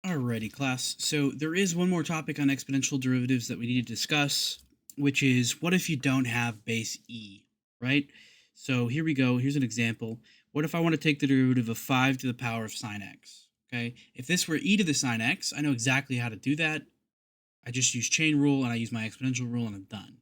Alrighty, class. So there is one more topic on exponential derivatives that we need to discuss, which is what if you don't have base e, right? So here we go. Here's an example. What if I want to take the derivative of 5 to the power of sine x? Okay, if this were e to the sine x, I know exactly how to do that. I just use chain rule and I use my exponential rule and I'm done.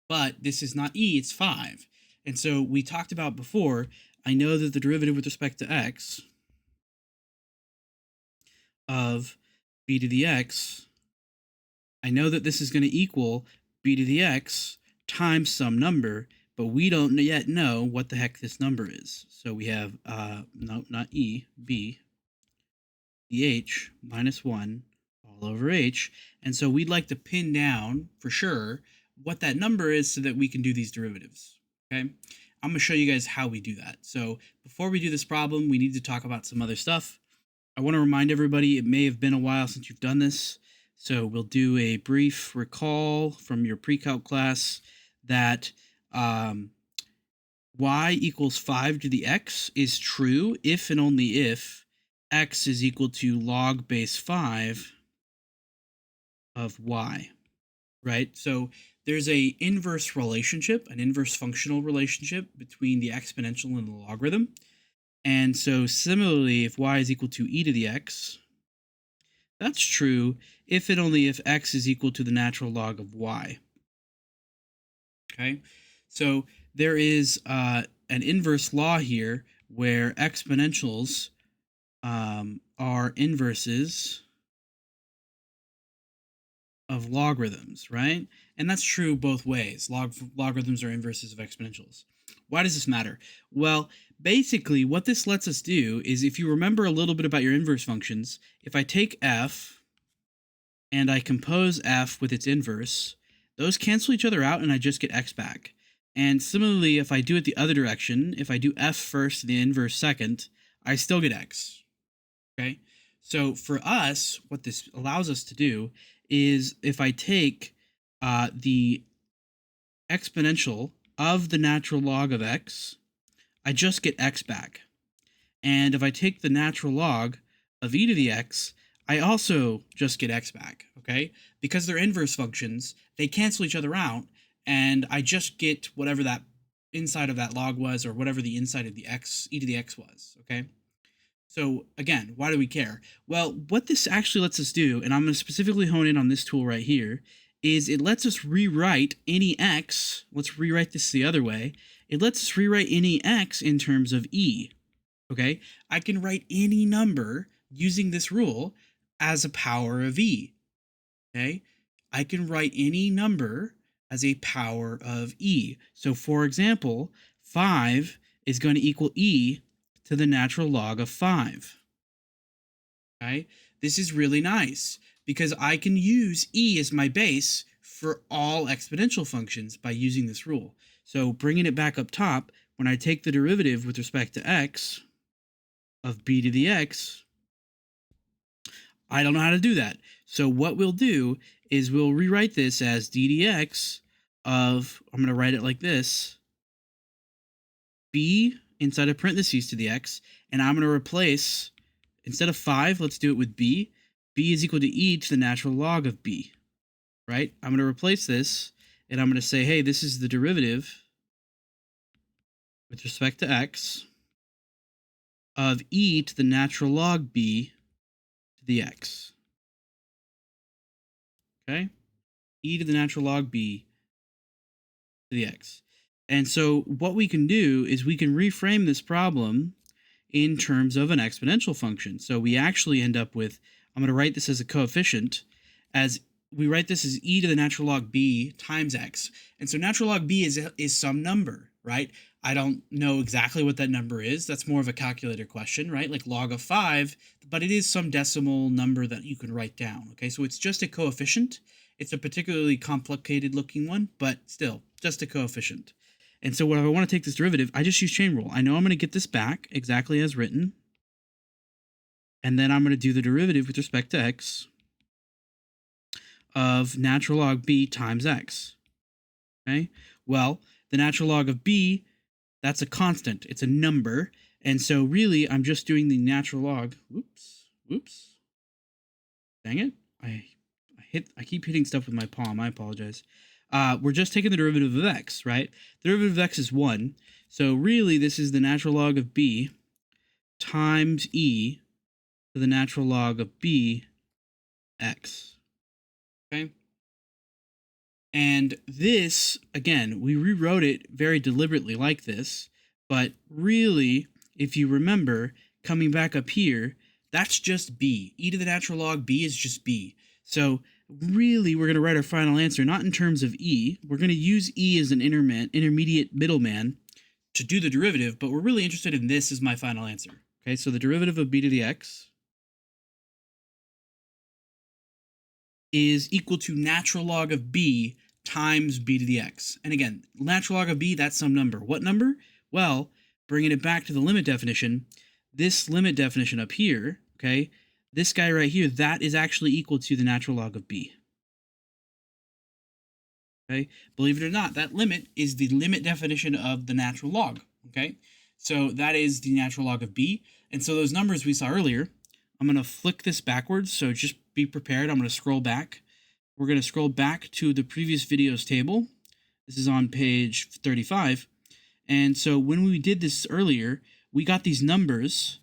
But this is not e, it's 5. And so we talked about before, I know that the derivative with respect to x of b to the x, I know that this is going to equal b to the x times some number, but we don't yet know what the heck this number is. So we have, no, not e, b, dh minus 1 all over h. And so we'd like to pin down for sure what that number is so that we can do these derivatives, okay? I'm going to show you guys how we do that. So before we do this problem, we need to talk about some other stuff. I want to remind everybody, it may have been a while since you've done this, so we'll do a brief recall from your pre-calc class that y equals 5 to the x is true if and only if x is equal to log base 5 of y, right? So there's a inverse relationship, an inverse functional relationship between the exponential and the logarithm. And so similarly, if y is equal to e to the x, that's true if and only if x is equal to the natural log of y. Okay, so there is an inverse law here where exponentials are inverses of logarithms, right? And that's true both ways. Logarithms are inverses of exponentials. Why does this matter? Well, basically what this lets us do is, if you remember a little bit about your inverse functions, if I take f and I compose f with its inverse, those cancel each other out and I just get x back. And similarly, if I do it the other direction, if I do f first, the inverse second, I still get x, okay? So for us, what this allows us to do is, if I take the exponential of the natural log of x, I just get x back. And if I take the natural log of e to the x, I also just get x back, okay? Because they're inverse functions, they cancel each other out, and I just get whatever that inside of that log was, or whatever the inside of the x, e to the x was, okay? So again, why do we care? Well, what this actually lets us do, and I'm going to specifically hone in on this tool right here, is it lets us rewrite any x. Let's rewrite this the other way. It lets us rewrite any x in terms of e. Okay, I can write any number using this rule as a power of e. Okay, I can write any number as a power of e. So for example, 5 is going to equal e to the natural log of 5. Okay, this is really nice because I can use e as my base for all exponential functions by using this rule. So bringing it back up top, when I take the derivative with respect to x of b to the x, I don't know how to do that. So what we'll do is we'll rewrite this as d dx of, I'm going to write it like this, b inside of parentheses to the x, and I'm going to replace, instead of 5, let's do it with b. b is equal to e to the natural log of b, right? I'm going to replace this, and I'm going to say, hey, this is the derivative with respect to x of e to the natural log b to the x. Okay? E to the natural log b to the x. And so what we can do is we can reframe this problem in terms of an exponential function. So we actually end up with, I'm going to write this as a coefficient, as we write this as e to the natural log b times x. And so natural log b is some number, right? I don't know exactly what that number is. That's more of a calculator question, right? Like log of 5, but it is some decimal number that you can write down, okay? So it's just a coefficient. It's a particularly complicated looking one, but still, just a coefficient. And so when I want to take this derivative, I just use chain rule. I know I'm going to get this back exactly as written. And then I'm going to do the derivative with respect to x of natural log b times x. Okay? Well, the natural log of b, that's a constant. It's a number. And so really, I'm just doing the natural log. Whoops. Dang it. I keep hitting stuff with my palm. I apologize. We're just taking the derivative of x, right? The derivative of x is 1. So really, this is the natural log of b times e to the natural log of b x. Okay? And this, again, we rewrote it very deliberately like this, but really, if you remember, coming back up here, that's just b. E to the natural log b is just b. So really, we're going to write our final answer not in terms of e. We're going to use e as an intermediate middleman to do the derivative, but we're really interested in this as my final answer. Okay, so the derivative of b to the x is equal to natural log of b times b to the x. And again, natural log of b, that's some number. What number? Well, bringing it back to the limit definition, this limit definition up here, okay, this guy right here, that is actually equal to the natural log of b. Okay, believe it or not, that limit is the limit definition of the natural log. Okay, so that is the natural log of b. And so those numbers we saw earlier, I'm going to flick this backwards, so just be prepared. I'm going to scroll back. We're going to scroll back to the previous video's table. This is on page 35. And so when we did this earlier, we got these numbers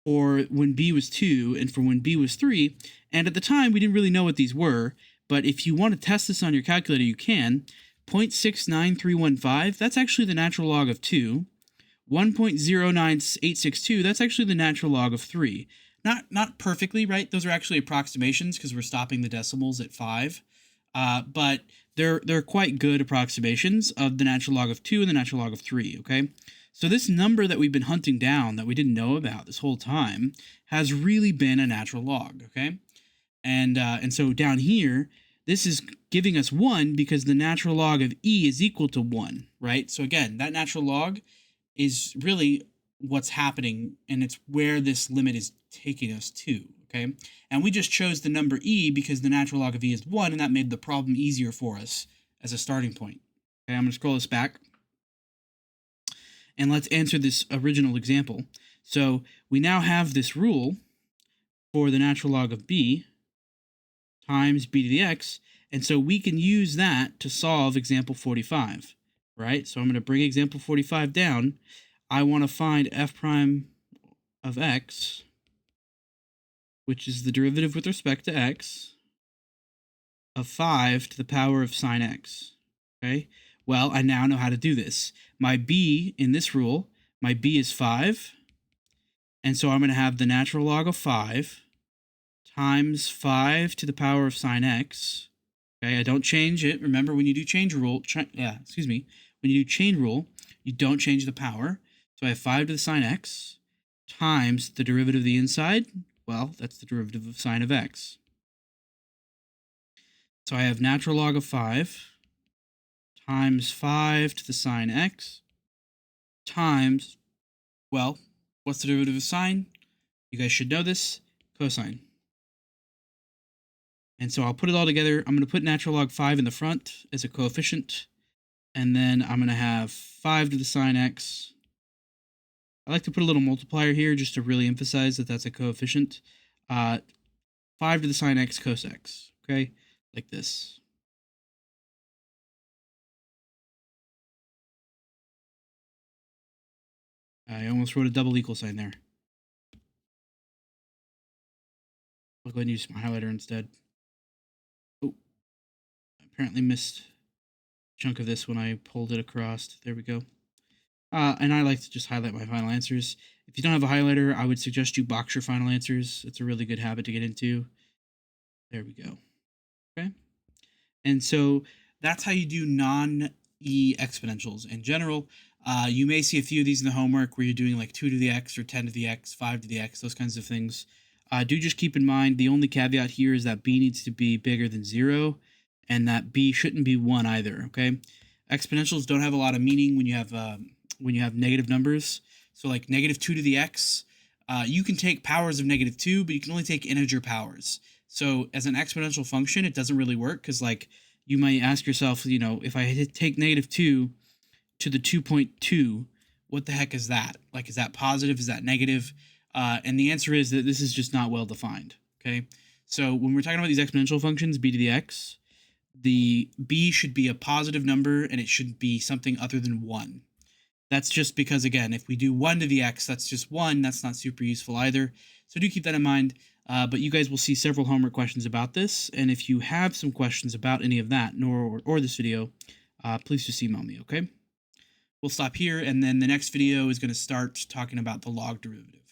for when b was 2 and for when b was 3. And at the time, we didn't really know what these were. But if you want to test this on your calculator, you can. 0.69315, that's actually the natural log of 2. 1.09862, that's actually the natural log of 3. Not perfectly, right? Those are actually approximations because we're stopping the decimals at 5. But they're quite good approximations of the natural log of 2 and the natural log of 3, okay? So this number that we've been hunting down that we didn't know about this whole time has really been a natural log, okay? And so down here, this is giving us 1 because the natural log of e is equal to 1, right? So again, that natural log is really what's happening, and it's where this limit is taking us to, okay? And we just chose the number e because the natural log of e is 1, and that made the problem easier for us as a starting point. Okay, I'm going to scroll this back, and let's answer this original example. So we now have this rule for the natural log of b times b to the x, and so we can use that to solve example 45, right? So I'm going to bring example 45 down. I want to find f prime of x, which is the derivative with respect to x, of 5 to the power of sine x, okay? Well, I now know how to do this. My b in this rule, my b is 5, and so I'm going to have the natural log of 5 times 5 to the power of sine x. Okay, I don't change it. Remember, when you do change rule, when you do chain rule, you don't change the power. So I have 5 to the sine x times the derivative of the inside. Well, that's the derivative of sine of x. So I have natural log of 5 times 5 to the sine x times, well, what's the derivative of sine? You guys should know this, cosine. And so I'll put it all together. I'm going to put natural log 5 in the front as a coefficient. And then I'm going to have 5 to the sine x. I like to put a little multiplier here just to really emphasize that that's a coefficient. 5 to the sine x cos x. Okay, like this. I almost wrote a double equal sign there. I'll go ahead and use my highlighter instead. Oh, I apparently missed a chunk of this when I pulled it across. There we go. And I like to just highlight my final answers. If you don't have a highlighter, I would suggest you box your final answers. It's a really good habit to get into. There we go. Okay. And so that's how you do non-E exponentials. In general, you may see a few of these in the homework where you're doing like 2 to the x or 10 to the x, 5 to the x, those kinds of things. Do just keep in mind, the only caveat here is that b needs to be bigger than 0, and that b shouldn't be 1 either, okay? Exponentials don't have a lot of meaning when you have negative numbers. So like negative 2 to the x, you can take powers of negative 2, but you can only take integer powers. So as an exponential function, it doesn't really work because like you might ask yourself, you know, if I take negative 2 to the 2.2, what the heck is that? Like, is that positive? Is that negative? And the answer is that this is just not well defined, okay? So when we're talking about these exponential functions, b to the x, the b should be a positive number and it should be something other than 1. That's just because, again, if we do 1 to the x, that's just 1. That's not super useful either. So do keep that in mind. But you guys will see several homework questions about this. And if you have some questions about any of that or this video, please just email me, okay? We'll stop here, and then the next video is going to start talking about the log derivative.